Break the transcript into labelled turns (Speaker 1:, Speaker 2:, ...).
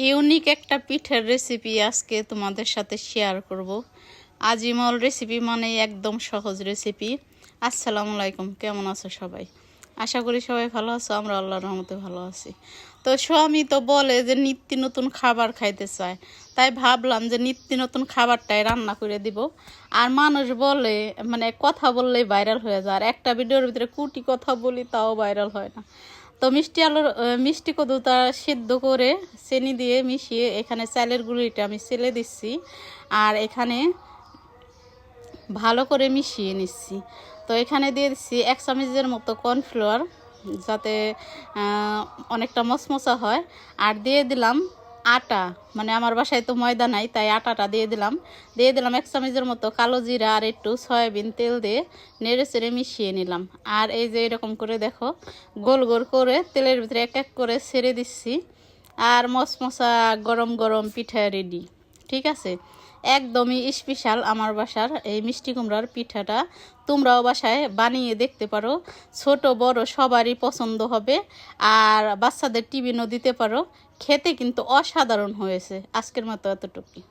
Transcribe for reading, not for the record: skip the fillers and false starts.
Speaker 1: Unique একটা পিঠার recipe আজকে তোমাদের সাথে শেয়ার করব। আজিমল রেসিপি মানে একদম সহজ রেসিপি। আসসালামু আলাইকুম, কেমন আছো সবাই? আশা করি সবাই ভালো আছো, আমরা আল্লাহর রহমতে ভালো আছি। তো স্বামী তো বলে যে নিত্য নতুন খাবার খাইতে চায়, তাই ভাবলাম যে নিত্য নতুন খাবারটাই রান্না করে দিব। আর মানুষ বলে মানে কথা বললেই ভাইরাল হয়ে যায়, আর একটা ভিডিওর ভিতরে কোটি কথা বলি তাও ভাইরাল হয় না। তো মিষ্টি কদুটা সিদ্ধ করে চিনি দিয়ে মিশিয়ে এখানে চালের গুঁড়িটা আমি চেলে দিচ্ছি, আর এখানে ভালো করে মিশিয়ে নিচ্ছি। তো এখানে দিয়ে দিচ্ছি 1 চামচের মতো কর্নফ্লাওয়ার, যাতে অনেকটা মচমচা হয়। আর দিয়ে দিলাম আটা, মানে আমার বাসায় তো ময়দা নাই তাই আটাটা দিয়ে দিলাম। 1 চামচের মতো কালো জিরা আর একটু সয়াবিন তেল দিয়ে নেড়ে চেড়ে মিশিয়ে নিলাম। আর এই যে এরকম করে দেখো, গোল গোল করে তেলের ভিতরে এক এক করে ছেড়ে দিচ্ছি। আর মচমচা গরম গরম পিঠা রেডি। ঠিক আছে, একদমই স্পেশাল আমার বাসার এই মিষ্টি কুমড়ার পিঠাটা। তোমরাও বাসায় বানিয়ে দেখতে পারো, ছোট বড় সবারই পছন্দ হবে। আর বাচ্চাদের টিফিনও দিতে পারো। খেতে কিন্তু অসাধারণ হয়েছে। আজকের মতো এতটুকুই।